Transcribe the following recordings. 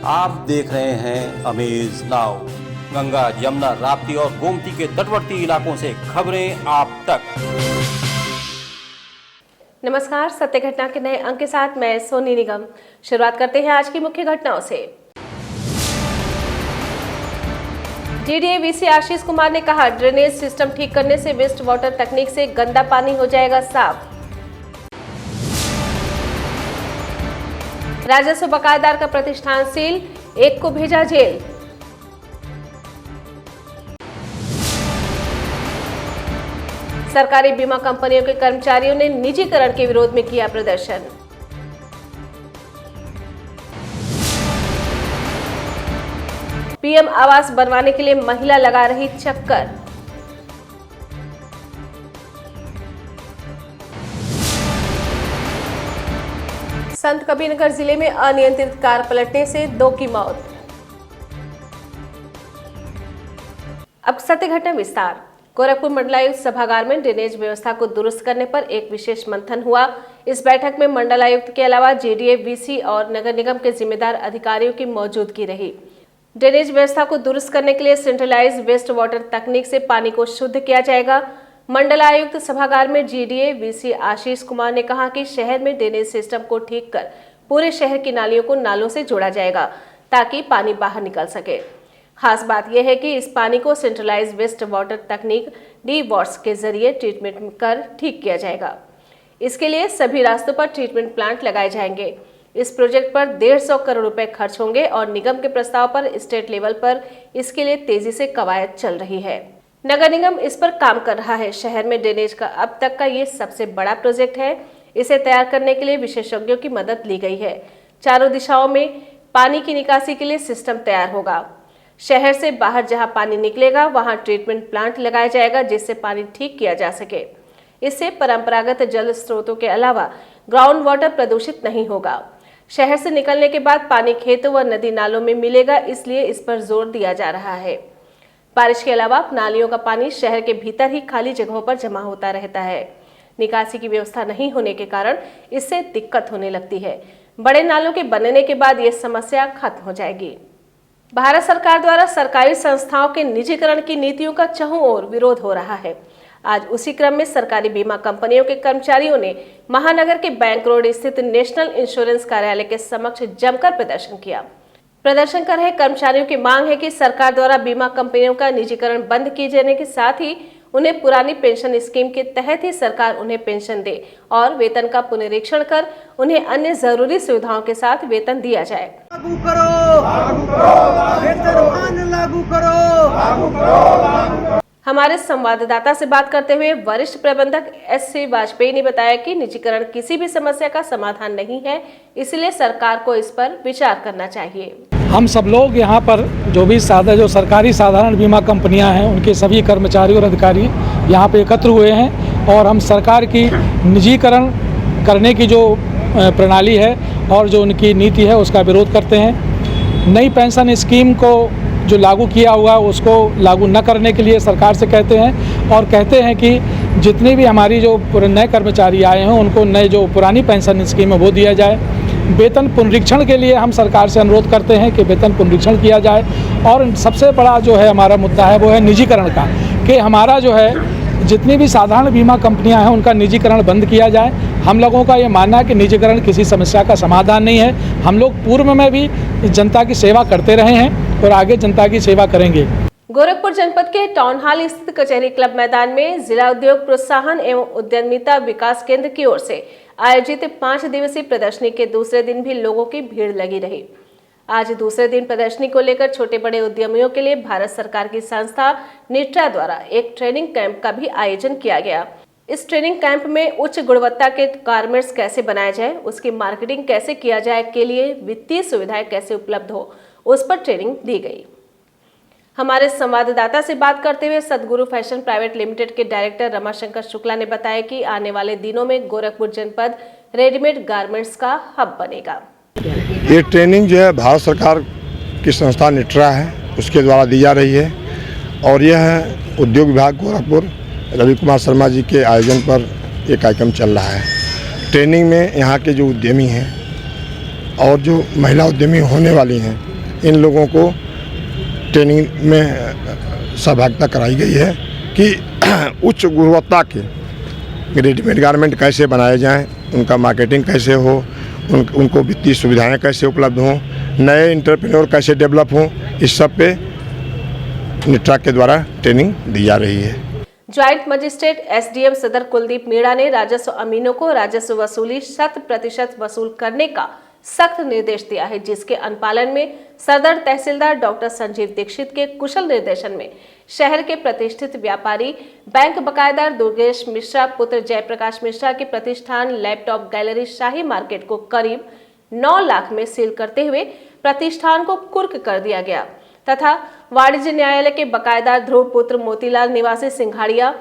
आप देख रहे हैं अमेज नाउ। गंगा, यमुना, राप्ती और गोमती के तटवर्ती इलाकों से खबरें आप तक। नमस्कार, सत्य घटना के नए अंक के साथ मैं सोनी निगम। शुरुआत करते हैं आज की मुख्य घटनाओं से। जीडीए वीसी आशीष कुमार ने कहा, ड्रेनेज सिस्टम ठीक करने से वेस्ट वाटर तकनीक से गंदा पानी हो जाएगा साफ। राजस्व बकायेदार का प्रतिष्ठान सील, एक को भेजा जेल। सरकारी बीमा कंपनियों के कर्मचारियों ने निजीकरण के विरोध में किया प्रदर्शन। पीएम आवास बनवाने के लिए महिला लगा रही चक्कर। संत कबीरनगर जिले में अनियंत्रित कार पलटने से 2 की मौत। अब सत्य घटना विस्तार। गोरखपुर मंडलायुक्त सभागार में ड्रेनेज व्यवस्था को दुरुस्त करने पर एक विशेष मंथन हुआ। इस बैठक में मंडलायुक्त के अलावा जेडीए, वीसी और नगर निगम के जिम्मेदार अधिकारियों की मौजूदगी रही। ड्रेनेज व्यवस्था को दुरुस्त करने के लिए सेंट्रलाइज्ड वेस्ट वाटर तकनीक से पानी को शुद्ध किया जाएगा। मंडलायुक्त सभागार में जीडीए वीसी आशीष कुमार ने कहा कि शहर में ड्रेनेज सिस्टम को ठीक कर पूरे शहर की नालियों को नालों से जोड़ा जाएगा ताकि पानी बाहर निकल सके। खास बात यह है कि इस पानी को सेंट्रलाइज्ड वेस्ट वाटर तकनीक डी-वॉट्स के जरिए ट्रीटमेंट कर ठीक किया जाएगा। इसके लिए सभी रास्तों पर ट्रीटमेंट प्लांट लगाए जाएंगे। इस प्रोजेक्ट पर 150 करोड़ रुपए खर्च होंगे और निगम के प्रस्ताव पर स्टेट लेवल पर इसके लिए तेजी से कवायद चल रही है। नगर निगम इस पर काम कर रहा है। शहर में ड्रेनेज का अब तक का ये सबसे बड़ा प्रोजेक्ट है। इसे तैयार करने के लिए विशेषज्ञों की मदद ली गई है। चारों दिशाओं में पानी की निकासी के लिए सिस्टम तैयार होगा। शहर से बाहर जहां पानी निकलेगा वहां ट्रीटमेंट प्लांट लगाया जाएगा जिससे पानी ठीक किया जा सके। इससे परंपरागत जल स्रोतों के अलावा ग्राउंड वाटर प्रदूषित नहीं होगा। शहर से निकलने के बाद पानी खेतों व नदी नालों में मिलेगा, इसलिए इस पर जोर दिया जा रहा है। बारिश के अलावा नालियों का पानी शहर के भीतर ही खाली जगहों पर जमा होता रहता है। निकासी की व्यवस्था नहीं होने के कारण इससे दिक्कत होने लगती है। बड़े नालों के बनने के बाद ये समस्या खत्म हो जाएगी। भारत सरकार द्वारा सरकारी संस्थाओं के निजीकरण की नीतियों का चहुं ओर विरोध हो रहा है। आज उसी क्रम में सरकारी बीमा कंपनियों के कर्मचारियों ने महानगर के बैंक रोड स्थित नेशनल इंश्योरेंस कार्यालय के समक्ष जमकर प्रदर्शन किया। प्रदर्शन कर रहे कर्मचारियों की मांग है कि सरकार द्वारा बीमा कंपनियों का निजीकरण बंद किए जाने के साथ ही उन्हें पुरानी पेंशन स्कीम के तहत ही सरकार उन्हें पेंशन दे और वेतन का पुनरीक्षण कर उन्हें अन्य जरूरी सुविधाओं के साथ वेतन दिया जाए। लागू करो, वेतन लागू करो। हमारे संवाददाता से बात करते हुए वरिष्ठ प्रबंधक एस.सी. वाजपेयी ने बताया कि निजीकरण किसी भी समस्या का समाधान नहीं है, इसलिए सरकार को इस पर विचार करना चाहिए। हम सब लोग यहाँ पर जो सरकारी साधारण बीमा कंपनियाँ हैं उनके सभी कर्मचारी और अधिकारी यहाँ पे एकत्र हुए हैं और हम सरकार की निजीकरण करने की जो प्रणाली है और जो उनकी नीति है उसका विरोध करते हैं। नई पेंशन स्कीम को जो लागू किया हुआ उसको लागू न करने के लिए सरकार से कहते हैं और कहते हैं कि जितने भी हमारी जो नए कर्मचारी आए हैं उनको नए जो पुरानी पेंशन स्कीम है वो दिया जाए। वेतन पुनरीक्षण के लिए हम सरकार से अनुरोध करते हैं कि वेतन पुनरीक्षण किया जाए और सबसे बड़ा जो है हमारा मुद्दा है वो है निजीकरण का, कि हमारा जो है जितनी भी साधारण बीमा कंपनियां हैं उनका निजीकरण बंद किया जाए। हम लोगों का ये मानना है कि निजीकरण किसी समस्या का समाधान नहीं है। हम लोग पूर्व में भी जनता की सेवा करते रहे हैं और आगे जनता की सेवा करेंगे। गोरखपुर जनपद के टाउन हॉल स्थित कचहरी क्लब मैदान में जिला उद्योग प्रोत्साहन एवं उद्यमिता विकास केंद्र की ओर से आयोजित 5 दिवसीय प्रदर्शनी के दूसरे दिन भी लोगों की भीड़ लगी रही। आज दूसरे दिन प्रदर्शनी को लेकर छोटे बड़े उद्यमियों के लिए भारत सरकार की संस्था निट्रा द्वारा एक ट्रेनिंग कैंप का भी आयोजन किया गया। इस ट्रेनिंग कैंप में उच्च गुणवत्ता के गारमेंट्स कैसे बनाया जाए, उसकी मार्केटिंग कैसे किया जाए के लिए वित्तीय सुविधाएं कैसे उपलब्ध हो, उस पर ट्रेनिंग दी गई। हमारे संवाददाता से बात करते हुए सदगुरु फैशन प्राइवेट लिमिटेड के डायरेक्टर रमाशंकर शुक्ला ने बताया कि आने वाले दिनों में गोरखपुर जनपद रेडीमेड गारमेंट्स का हब बनेगा। ये ट्रेनिंग जो है भारत सरकार की संस्था निट्रा है उसके द्वारा दी जा रही है और यह उद्योग विभाग गोरखपुर रवि कुमार शर्मा जी के आयोजन पर एक कार्यक्रम चल रहा है। ट्रेनिंग में यहाँ के जो उद्यमी हैं और जो महिला उद्यमी होने वाली हैं इन लोगों को ट्रेनिंग में सहभागिता कराई गई है कि उच्च गुणवत्ता के रेडीमेड गारमेंट कैसे बनाए जाएं, उनका मार्केटिंग कैसे हो, उनको वित्तीय सुविधाएं कैसे उपलब्ध हों, नए इंटरप्रेन्योर कैसे डेवलप हों, इस सब पे निट्रा के द्वारा ट्रेनिंग दी जा रही है। ज्वाइंट मजिस्ट्रेट एसडीएम सदर कुलदीप मीणा ने राजस्व अमीनों को राजस्व वसूली 100% वसूल करने का सख्त निर्देश दिया है, जिसके अनुपालन में सदर तहसीलदार डॉक्टर संजीव दीक्षित के कुशल निर्देशन में शहर के प्रतिष्ठित व्यापारी बैंक बकायेदार दुर्गेश मिश्रा पुत्र जयप्रकाश मिश्रा के प्रतिष्ठान लैपटॉप गैलरी शाही मार्केट को करीब 9 लाख में सील करते हुए प्रतिष्ठान को कुर्क कर दिया गया तथा वाणिज्य न्यायालय के बकायेदार ध्रुव पुत्र मोतीलाल निवासी सिंघाड़िया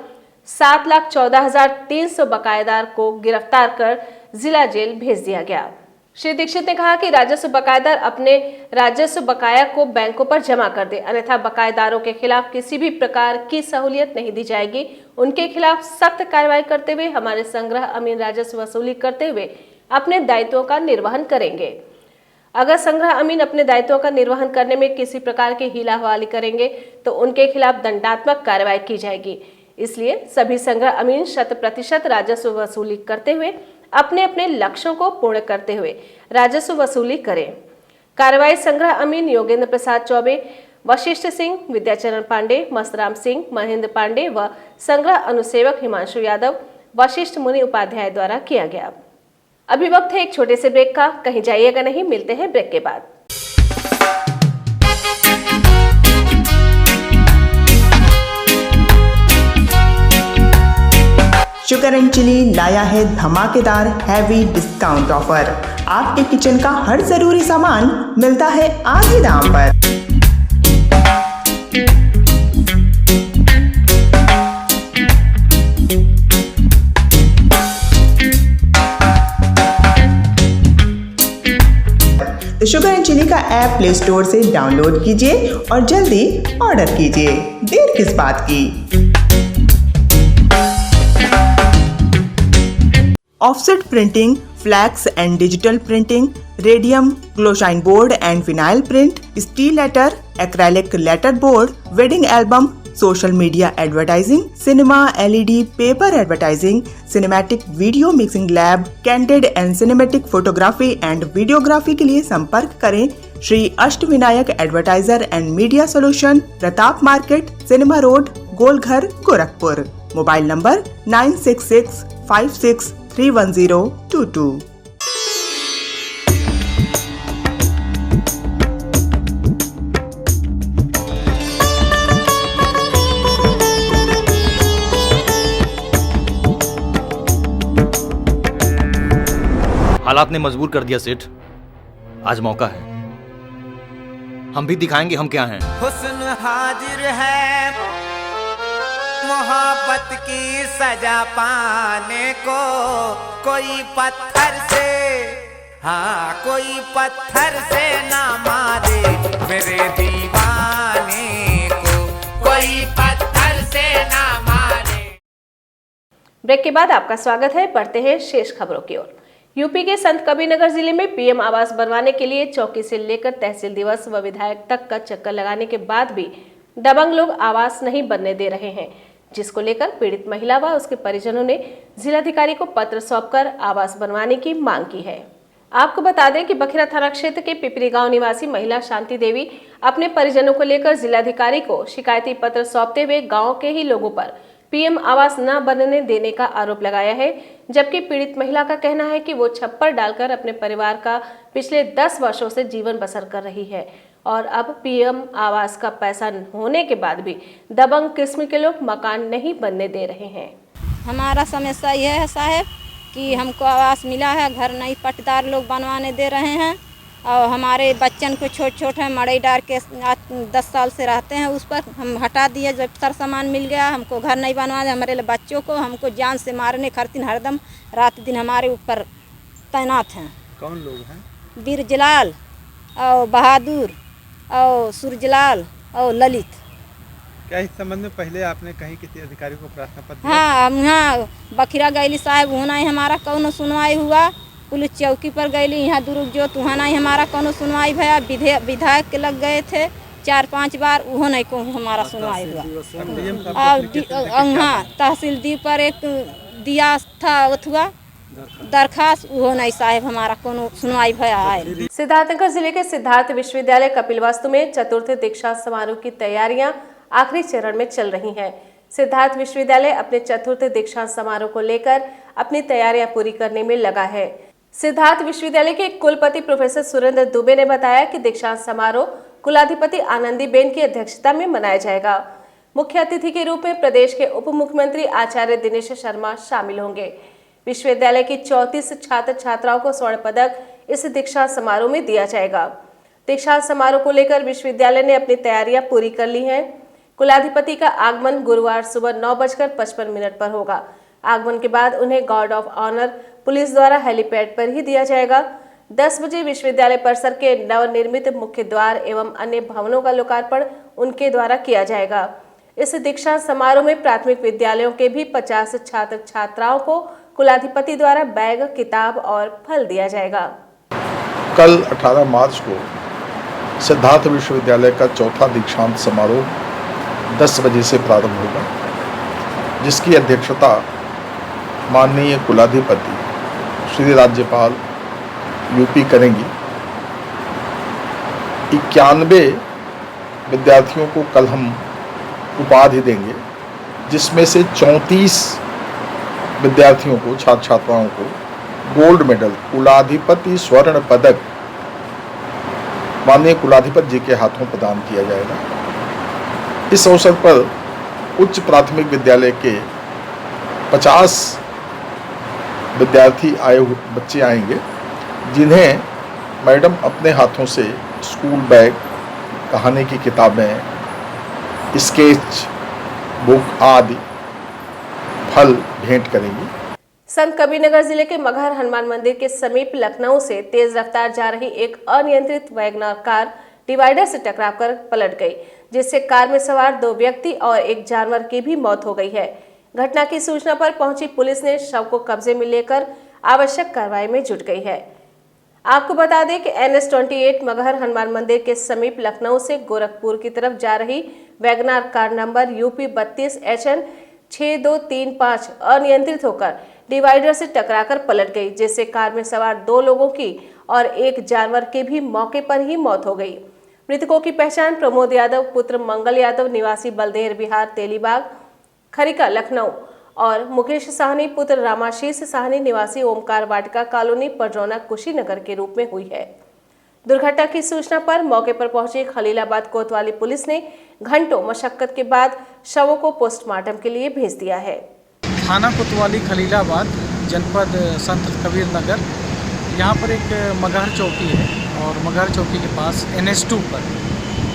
7,14,300 बकायेदार को गिरफ्तार कर जिला जेल भेज दिया गया। श्री दीक्षित ने कहा कि राजस्व बकायेदार अपने राजस्व बकाया को बैंकों पर जमा कर दे, अन्यथा बकायेदारों के खिलाफ किसी भी प्रकार की सहूलियत नहीं दी जाएगी। उनके खिलाफ सख्त कार्रवाई करते हुए हमारे संग्रह अमीन राजस्व वसूली करते हुए अपने दायित्वों का निर्वहन करेंगे। अगर संग्रह अमीन अपने दायित्वों का निर्वहन करने में किसी प्रकार की हीलाहवाली करेंगे तो उनके खिलाफ दंडात्मक कार्रवाई की जाएगी। इसलिए सभी संग्रह अमीन 100% राजस्व वसूली करते हुए अपने अपने लक्ष्यों को पूर्ण करते हुए राजस्व वसूली करें। कार्रवाई संग्रह अमीन योगेंद्र प्रसाद चौबे, वशिष्ठ सिंह, विद्याचरण पांडे, मस्तराम सिंह, महेंद्र पांडे व संग्रह अनुसेवक हिमांशु यादव, वशिष्ठ मुनि उपाध्याय द्वारा किया गया। अभी वक्त है एक छोटे से ब्रेक का, कहीं जाइएगा नहीं, मिलते हैं ब्रेक के बाद। शुगर एंड चिली लाया है धमाकेदार हैवी डिस्काउंट ऑफर। आपके किचन का हर जरूरी सामान मिलता है आधे दाम पर। तो शुगर एंड चिली का ऐप प्ले स्टोर से डाउनलोड कीजिए और जल्दी ऑर्डर कीजिए। देर किस बात की। Offset printing, flex and digital printing, radium, glowshine board and vinyl print, steel letter, acrylic letter board, wedding album, social media advertising, cinema, LED, paper advertising, cinematic video mixing lab, candid and cinematic photography and videography के लिए संपर्क करें Shri Ashtavinayak advertiser and media solution, Pratap market, cinema road, Golghar, Gorakhpur. Mobile number 9665631022। हालात ने मजबूर कर दिया सेठ, आज मौका है, हम भी दिखाएंगे हम क्या हैं। हुस्न हाजिर है मोहब्बत की सजा पाने को, कोई पत्थर से, हाँ कोई पत्थर से ना मारे मेरे दीवाने को, कोई पत्थर से ना मारे। ब्रेक के बाद आपका स्वागत है। बढ़ते हैं शेष खबरों की ओर। यूपी के संत कबीरनगर जिले में पीएम आवास बनवाने के लिए चौकी से लेकर तहसील दिवस व विधायक तक का चक्कर लगाने के बाद भी दबंग लोग आवास नहीं बनने दे रहे हैं, जिसको लेकर पीड़ित महिला व उसके परिजनों ने जिलाधिकारी को पत्र सौंपकर आवास बनवाने की मांग की है। आपको बता दें कि बखिरा थाना क्षेत्र के पिपरी गांव निवासी महिला शांति देवी अपने परिजनों को लेकर जिलाधिकारी को शिकायती पत्र सौंपते हुए गांव के ही लोगों पर पीएम आवास न बनने देने का आरोप लगाया है, जबकि पीड़ित महिला का कहना है कि वो छप्पर डालकर अपने परिवार का पिछले 10 वर्षों से जीवन बसर कर रही है और अब पीएम आवास का पैसा होने के बाद भी दबंग किस्म के लोग मकान नहीं बनने दे रहे हैं। हमारा समस्या यह है साहब कि हमको आवास मिला है, घर नहीं पट्टेदार लोग बनवाने दे रहे हैं और हमारे बच्चन को छोटे हैं मड़ई डार के 10 साल से रहते हैं, उस पर हम हटा दिए। जब सर सामान मिल गया, हमको घर नहीं बनवाने, हमारे बच्चों को हमको जान से मारने खातिर हरदम रात दिन हमारे ऊपर तैनात हैं। कौन लोग हैं? बीरजलाल और बहादुर और सूरजलाल और ललित। क्या इस संबंध में पहले आपने कहीं किसी अधिकारी को प्रार्थना पत्र दिया? हाँ, हम यहाँ बखिरा गैली साहब होना ही हमारा कौन सुनवाई हुआ पुलिस चौकी पर गई, यहाँ दुरुक जो तुहाँ नहीं हमारा कोनो सुनवाई भया। विधायक के लग गए थे 4-5 बार, वो नहीं को हमारा सुनवाई हुआ। हाँ, तहसील दी पर एक दिया था अथवा दरखास्त, वो नहीं साहेब हमारा कोनो सुनवाई भया है। सिद्धार्थनगर जिले के सिद्धार्थ विश्वविद्यालय कपिलवस्तु में चतुर्थ दीक्षांत समारोह की तैयारियां आखिरी चरण में चल रही हैं। सिद्धार्थ विश्वविद्यालय अपने चतुर्थ दीक्षांत समारोह को लेकर अपनी तैयारियां पूरी करने में लगा है। सिद्धार्थ विश्वविद्यालय के कुलपति प्रोफेसर सुरेंद्र दुबे ने बताया कि दीक्षांत समारोह कुलाधिपति आनंदीबेन की अध्यक्षता में मनाया जाएगा। मुख्य अतिथि के रूप में प्रदेश के उप मुख्यमंत्री आचार्य दिनेश शर्मा शामिल होंगे। विश्वविद्यालय की 34 छात्र छात्राओं को स्वर्ण पदक इस दीक्षांत समारोह में दिया जाएगा। दीक्षांत समारोह को लेकर विश्वविद्यालय ने अपनी तैयारियां पूरी कर ली हैं। कुलाधिपति का आगमन गुरुवार सुबह 9:55 पर होगा। आगमन के बाद उन्हें गार्ड ऑफ ऑनर पुलिस द्वारा हेलीपैड पर ही दिया जाएगा। 10 बजे विश्वविद्यालय परिसर के नवनिर्मित मुख्य द्वार एवं अन्य भवनों का लोकार्पण उनके द्वारा किया जाएगा। इस दीक्षांत समारोह में प्राथमिक विद्यालयों के भी 50 छात्र छात्राओं को कुलाधिपति द्वारा बैग, किताब और फल दिया जाएगा। कल 18 मार्च को सिद्धार्थ विश्वविद्यालय का चौथा दीक्षांत समारोह 10 बजे से प्रारंभ होगा, जिसकी अध्यक्षता माननीय कुलाधिपति श्री राज्यपाल यूपी करेंगी। 91 विद्यार्थियों को कल हम उपाधि देंगे, जिसमें से 34 विद्यार्थियों को, छात्र छात्राओं को गोल्ड मेडल, कुलाधिपति स्वर्ण पदक माननीय कुलाधिपति जी के हाथों प्रदान किया जाएगा। इस अवसर पर उच्च प्राथमिक विद्यालय के 50 विद्यार्थी बच्चे आएंगे, जिन्हें मैडम अपने हाथों से स्कूल बैग, कहानी की किताबें, स्केच बुक आदि फल भेंट करेंगी। संत कबीरनगर जिले के मगहर हनुमान मंदिर के समीप लखनऊ से तेज रफ्तार जा रही एक अनियंत्रित वैगनर कार डिवाइडर से टकराकर पलट गई, जिससे कार में सवार 2 व्यक्ति और एक जानवर की भी मौत हो गई है। घटना की सूचना पर पहुंची पुलिस ने शव को कब्जे में लेकर आवश्यक कार्रवाई में जुट गई है। आपको बता दें कि NS-28 मगहर हनुमान मंदिर के समीप लखनऊ से गोरखपुर की तरफ जा रही Wagner car number UP 32 HN 6235 अनियंत्रित होकर डिवाइडर से टकराकर पलट गई, जिससे कार में सवार 2 लोगों की और एक जानवर की भी मौके पर ही मौत हो गई। मृतकों की पहचान प्रमोद यादव पुत्र मंगल यादव निवासी बलदेर विहार तेलीबाग खरिका लखनऊ और मुकेश साहनी पुत्र रामाशीष साहनी निवासी ओमकार वाटिका कॉलोनी पडरौना कुशीनगर के रूप में हुई है। दुर्घटना की सूचना पर मौके पर पहुंची खलीलाबाद कोतवाली पुलिस ने घंटों मशक्कत के बाद शवों को पोस्टमार्टम के लिए भेज दिया है। थाना कोतवाली खलीलाबाद, जनपद संत कबीरनगर, यहाँ पर एक मगहर चौकी है और मगहर चौकी के पास NS-2 पर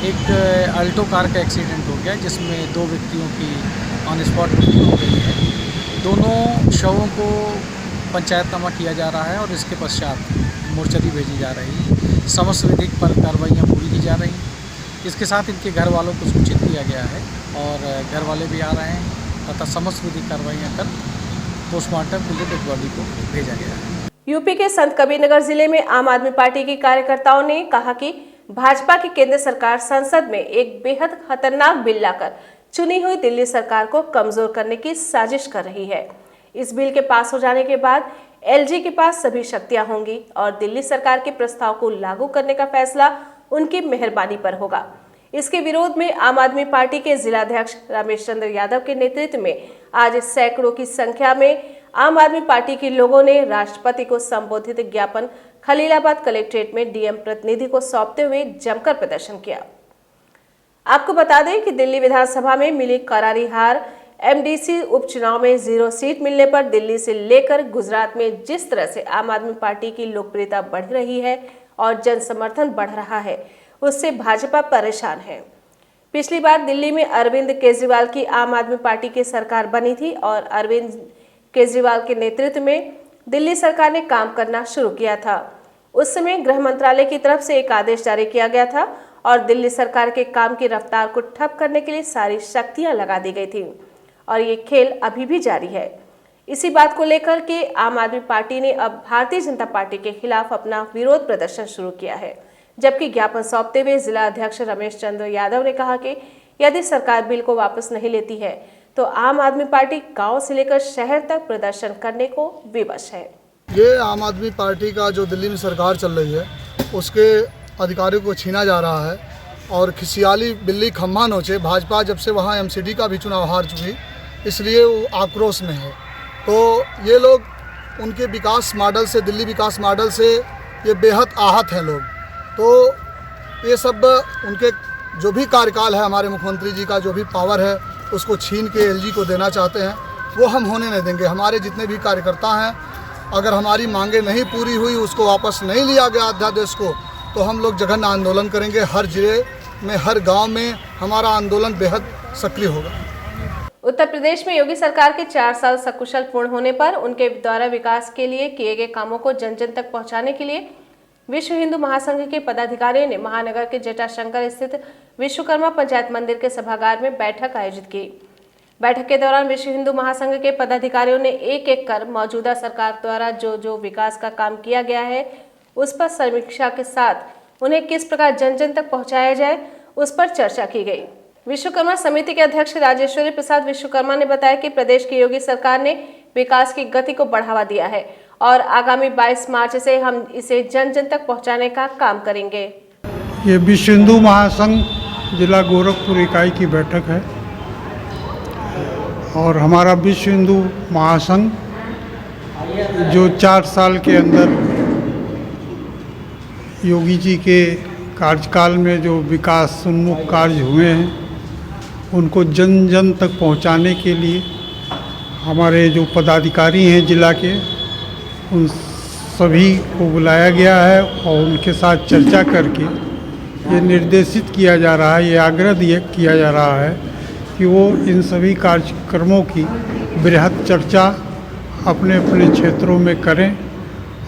एक अल्टो कार का एक्सीडेंट हो गया, जिसमें 2 व्यक्तियों की ऑन स्पॉट मृत्यु हो गई है। दोनों शवों को पंचायतनामा किया जा रहा है और इसके पश्चात मोर्चरी भेजी जा रही है। समस्त विधिक पर कार्रवाइयाँ पूरी की जा रही हैं। इसके साथ इनके घर वालों को सूचित किया गया है और घर वाले भी आ रहे हैं तथा समस्त विधिक कार्रवाइयाँ कर पोस्टमार्टम के लिए डेड बॉडी को भेजा गया है। यूपी के संत कबीरनगर जिले में आम आदमी पार्टी के कार्यकर्ताओं ने कहा कि भाजपा की केंद्र सरकार संसद में एक बेहद खतरनाक बिल लाकर चुनी हुई दिल्ली सरकार को कमजोर करने की साजिश कर रही है। इस बिल के पास हो जाने के बाद LG के पास सभी शक्तियां होंगी और दिल्ली सरकार के प्रस्ताव को लागू करने का फैसला उनकी मेहरबानी पर होगा। इसके विरोध में आम आदमी पार्टी के जिलाध्यक्ष रमेश चंद्र यादव के नेतृत्व में आज सैकड़ों की संख्या में आम आदमी पार्टी के लोगों ने राष्ट्रपति को संबोधित ज्ञापन खलीलाबाद कलेक्ट्रेट में DM प्रतिनिधि को सौंपते हुए जमकर प्रदर्शन किया। आपको बता दें कि दिल्ली विधानसभा में मिली करारी हार, MDC उपचुनाव में 0 सीट मिलने पर दिल्ली से लेकर गुजरात में जिस तरह से आम आदमी पार्टी की लोकप्रियता बढ़ रही है और जन समर्थन बढ़ रहा है, उससे भाजपा परेशान है। पिछली बार दिल्ली में अरविंद केजरीवाल की आम आदमी पार्टी की सरकार बनी थी और अरविंद केजरीवाल के नेतृत्व में दिल्ली सरकार ने काम करना शुरू किया था। उस समय गृह मंत्रालय की तरफ से एक आदेश जारी किया गया था और दिल्ली सरकार के काम की रफ्तार को ठप करने के लिए सारी शक्तियां लगा दी गई थी और ये खेल अभी भी जारी है। इसी बात को लेकर के आम आदमी पार्टी ने अब भारतीय जनता पार्टी के खिलाफ अपना विरोध प्रदर्शन शुरू किया है, जबकि ज्ञापन सौंपते हुए जिला अध्यक्ष रमेश चंद्र यादव ने कहा कि यदि सरकार बिल को वापस नहीं लेती है तो आम आदमी पार्टी गांव से लेकर शहर तक प्रदर्शन करने को विवश है। ये आम आदमी पार्टी का जो दिल्ली में सरकार चल रही है उसके अधिकारियों को छीना जा रहा है और खिसियाली बिल्ली खम्भा नोचे। भाजपा जब से वहाँ एमसीडी का भी चुनाव हार चुकी, इसलिए वो आक्रोश में है। तो ये लोग उनके विकास मॉडल से, दिल्ली विकास मॉडल से ये बेहद आहत हैं लोग। तो ये सब उनके जो भी कार्यकाल है, हमारे मुख्यमंत्री जी का जो भी पावर है उसको छीन के एलजी को देना चाहते हैं, वो हम होने नहीं देंगे। हमारे जितने भी कार्यकर्ता हैं, अगर हमारी मांगे नहीं पूरी हुई, उसको वापस नहीं लिया गया अध्यादेश को, तो हम लोग जघन्य आंदोलन करेंगे। हर जिले में, हर गांव में हमारा आंदोलन बेहद सक्रिय होगा। उत्तर प्रदेश में योगी सरकार के 4 साल सकुशल पूर्ण होने पर उनके द्वारा विकास के लिए किए गए कामों को जन जन तक पहुंचाने के लिए विश्व हिंदू महासंघ के पदाधिकारियों ने महानगर के जटाशंकर स्थित विश्वकर्मा पंचायत मंदिर के सभागार में बैठक आयोजित की। बैठक के दौरान विश्व हिंदू महासंघ के पदाधिकारियों ने एक एक कर मौजूदा सरकार द्वारा जो विकास का काम किया गया है उस पर समीक्षा के साथ उन्हें किस प्रकार जन जन तक पहुंचाया जाए उस पर चर्चा की गई। विश्वकर्मा समिति के अध्यक्ष राजेश्वरी प्रसाद विश्वकर्मा ने बताया कि प्रदेश की योगी सरकार ने विकास की गति को बढ़ावा दिया है और आगामी 22 मार्च से हम इसे जन जन तक पहुंचाने का काम करेंगे। ये विश्व हिंदू महासंघ जिला गोरखपुर इकाई की बैठक है और हमारा विश्व हिंदू महासंघ जो 4 साल के अंदर योगी जी के कार्यकाल में जो विकास उन्मुख कार्य हुए हैं उनको जन जन तक पहुंचाने के लिए हमारे जो पदाधिकारी हैं जिला के, उन सभी को बुलाया गया है और उनके साथ चर्चा करके ये निर्देशित किया जा रहा है, ये आग्रह किया जा रहा है कि वो इन सभी कार्यक्रमों की बृहद चर्चा अपने अपने क्षेत्रों में करें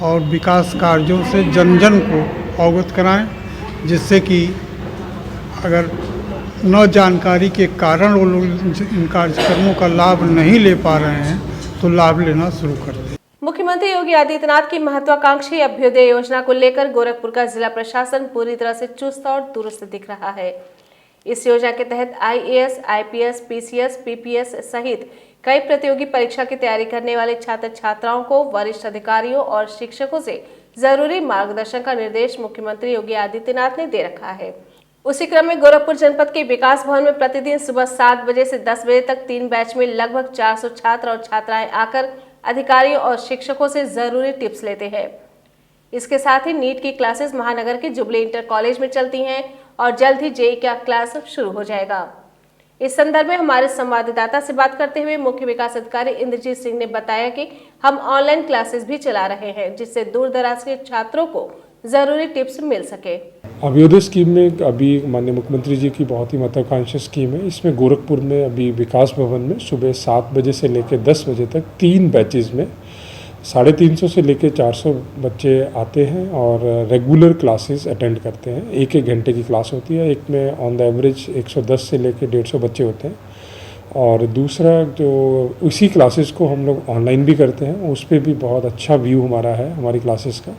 और विकास कार्यों से जन जन को अवगत कराएं, जिससे कि अगर न जानकारी के कारण वो लोग इन कार्यक्रमों का लाभ नहीं ले पा रहे हैं तो लाभ लेना शुरू कर दें। मुख्यमंत्री योगी आदित्यनाथ की महत्वाकांक्षी अभ्युदय योजना को लेकर गोरखपुर का जिला प्रशासन पूरी तरह से चुस्त और दुरुस्त दिख रहा है। इस योजना के तहत आईएएस, आईपीएस, पीसीएस, पीपीएस सहित कई प्रतियोगी परीक्षा की तैयारी करने वाले छात्र छात्राओं को वरिष्ठ अधिकारियों और शिक्षकों से जरूरी मार्गदर्शन का निर्देश मुख्यमंत्री योगी आदित्यनाथ ने दे रखा है। उसी क्रम में गोरखपुर जनपद के विकास भवन में प्रतिदिन सुबह 7 बजे से 10 बजे तक 3 बैच में लगभग 400 छात्र और छात्राएं आकर अधिकारियों और शिक्षकों से जरूरी टिप्स लेते हैं। इसके साथ ही नीट की क्लासेस महानगर के जुबली इंटर कॉलेज में चलती हैं और जल्द ही जेईई का क्लास शुरू हो जाएगा। इस संदर्भ में हमारे संवाददाता से बात करते हुए मुख्य विकास अधिकारी इंद्रजीत सिंह ने बताया कि हम ऑनलाइन क्लासेस भी चला रहे हैं, जिससे दूर दराज के छात्रों को जरूरी टिप्स मिल सके। अभ्युदय स्कीम में अभी माननीय मुख्यमंत्री जी की बहुत ही महत्वाकांक्षी स्कीम है। इसमें गोरखपुर में अभी विकास भवन में सुबह 7 बजे से लेकर 10 बजे तक 3 बैचेज में 350 से लेकर 400 बच्चे आते हैं और रेगुलर क्लासेस अटेंड करते हैं। एक घंटे की क्लास होती है। एक में ऑन द एवरेज 110 से लेकर 150 बच्चे होते हैं और दूसरा जो उसी क्लासेस को हम लोग ऑनलाइन भी करते हैं, उस पर भी बहुत अच्छा व्यू हमारा है हमारी क्लासेस का।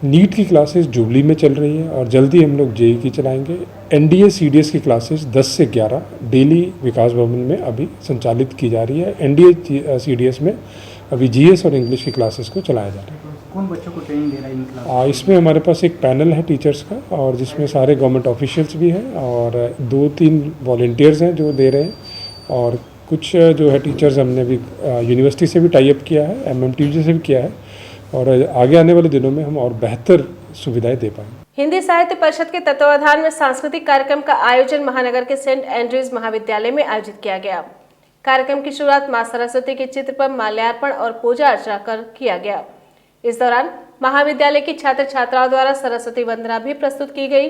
नीट की क्लासेस जुबली में चल रही है और जल्दी हम लोग जेईई की चलाएंगे। एनडीए सीडीएस की क्लासेस 10 से 11 डेली विकास भवन में अभी संचालित की जा रही है। एनडीए सीडीएस में अभी जीएस और इंग्लिश की क्लासेस को चलाया जा रहा है। कौन बच्चों को ट्रेनिंग दे रहा है इन क्लास? इसमें हमारे पास एक पैनल है टीचर्स का और जिसमें सारे गवर्नमेंट ऑफिशियल्स भी हैं और 2-3 वॉलंटियर्स हैं जो दे रहे हैं और कुछ जो है टीचर्स हमने भी यूनिवर्सिटी से भी टाई अप किया है, एमएमटीयू से भी किया है और आगे आने वाले दिनों में हम और बेहतर सुविधाएं दे पाएंगे। हिंदी साहित्य परिषद के तत्वावधान में सांस्कृतिक कार्यक्रम का आयोजन महानगर के सेंट एंड्रयूज महाविद्यालय में आयोजित किया गया। कार्यक्रम की शुरुआत मां सरस्वती के चित्र पर माल्यार्पण और पूजा अर्चना कर किया गया। इस दौरान महाविद्यालय की छात्र छात्राओं द्वारा सरस्वती वंदना भी प्रस्तुत की गई।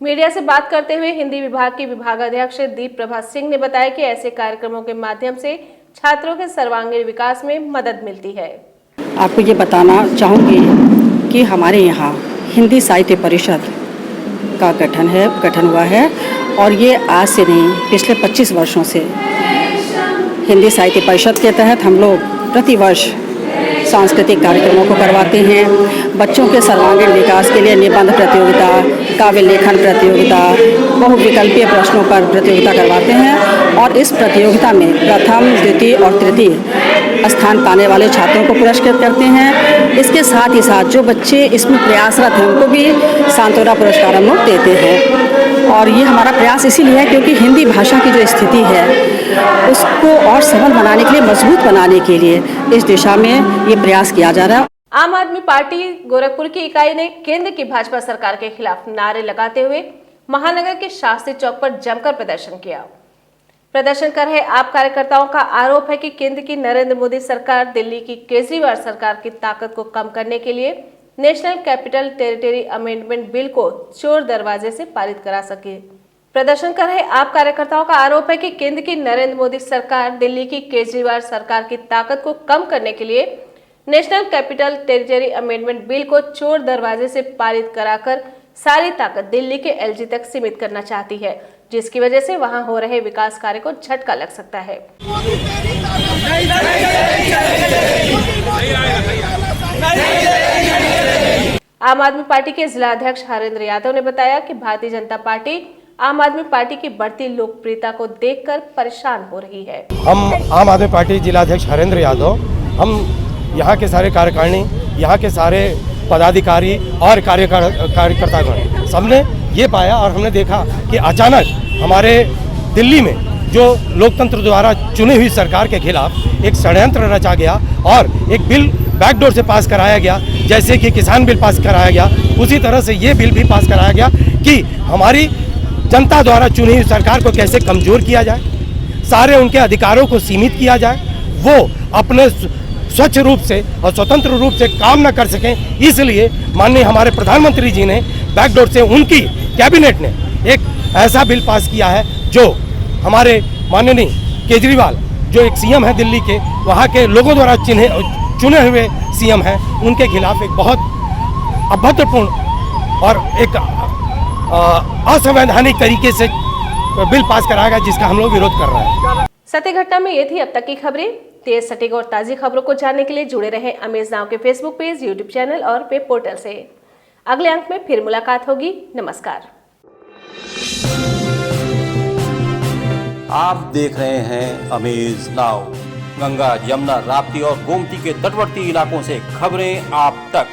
मीडिया से बात करते हुए हिंदी विभाग की विभागाध्यक्ष दीप प्रभा सिंह ने बताया कि ऐसे कार्यक्रमों के माध्यम से छात्रों के सर्वांगीण विकास में मदद मिलती है। आपको ये बताना चाहूँगी कि हमारे यहाँ हिंदी साहित्य परिषद का गठन हुआ है और ये आज से नहीं पिछले 25 वर्षों से हिंदी साहित्य परिषद के तहत हम लोग प्रतिवर्ष सांस्कृतिक कार्यक्रमों को करवाते हैं। बच्चों के सर्वांगीण विकास के लिए निबंध प्रतियोगिता, काव्य लेखन प्रतियोगिता, बहुविकल्पीय प्रश्नों पर प्रतियोगिता करवाते हैं और इस प्रतियोगिता में प्रथम, द्वितीय और तृतीय स्थान पाने वाले छात्रों को पुरस्कृत करते हैं। इसके साथ ही साथ जो बच्चे इसमें प्रयासरत हैं उनको भी सांत्वना पुरस्कार हम लोग देते हैं। और ये हमारा प्रयास इसीलिए है क्योंकि हिंदी भाषा की जो स्थिति है उसको और सबल बनाने के लिए, मजबूत बनाने के लिए इस दिशा में ये प्रयास किया जा रहा है। आम आदमी पार्टी गोरखपुर की इकाई ने केंद्र की भाजपा सरकार के खिलाफ नारे लगाते हुए महानगर के शास्त्री चौक पर जमकर प्रदर्शन किया। प्रदर्शन कर रहे आप कार्यकर्ताओं का आरोप है कि केंद्र की नरेंद्र मोदी सरकार दिल्ली की केजरीवाल सरकार की ताकत को कम करने के लिए national capital territory amendment bill को चोर दरवाजे से पारित करा सके। प्रदर्शन कर रहे आप कार्यकर्ताओं का आरोप है कि केंद्र की नरेंद्र मोदी सरकार दिल्ली की केजरीवाल सरकार की ताकत को कम करने के लिए national capital territory amendment bill को चोर दरवाजे से पारित कराकर सारी ताकत दिल्ली के एलजी तक सीमित करना चाहती है, जिसकी वजह से वहां हो रहे विकास कार्य को झटका लग सकता है। आम आदमी पार्टी के जिला अध्यक्ष हरेंद्र यादव ने बताया कि भारतीय जनता पार्टी आम आदमी पार्टी की बढ़ती लोकप्रियता को देखकर परेशान हो रही है। हम आम आदमी पार्टी जिला अध्यक्ष हरेंद्र यादव, हम यहाँ के सारे कार्यकारिणी, यहाँ के सारे पदाधिकारी और कार्यकर्तागण सबने ये पाया और हमने देखा कि अचानक हमारे दिल्ली में जो लोकतंत्र द्वारा चुनी हुई सरकार के खिलाफ एक षड्यंत्र रचा गया और एक बिल बैकडोर से पास कराया गया। जैसे कि किसान बिल पास कराया गया, उसी तरह से ये बिल भी पास कराया गया कि हमारी जनता द्वारा चुनी हुई सरकार को कैसे कमज़ोर किया जाए, सारे उनके अधिकारों को सीमित किया जाए, वो अपने स्वच्छ रूप से और स्वतंत्र रूप से काम न कर सकें। इसलिए माननीय हमारे प्रधानमंत्री जी ने बैकडोर से उनकी कैबिनेट ने एक ऐसा बिल पास किया है जो हमारे माननीय केजरीवाल जो एक सीएम है दिल्ली के, वहाँ के लोगों द्वारा चुने हुए सीएम हैं, उनके खिलाफ एक बहुत अभद्रपूर्ण और एक असंवैधानिक तरीके से बिल पास कराया गया, जिसका हम लोग विरोध कर रहे हैं। सत्य घटना में ये थी अब तक की खबरें। तेज, सटीक और ताज़ी खबरों को जानने के लिए जुड़े रहें अमेज नाउ के फेसबुक पेज, यूट्यूब चैनल और वेब पोर्टल से। अगले अंक में फिर मुलाकात होगी। नमस्कार। आप देख रहे हैं अमेज नाउ। गंगा, यमुना, राप्ती और गोमती के तटवर्ती इलाकों से खबरें आप तक।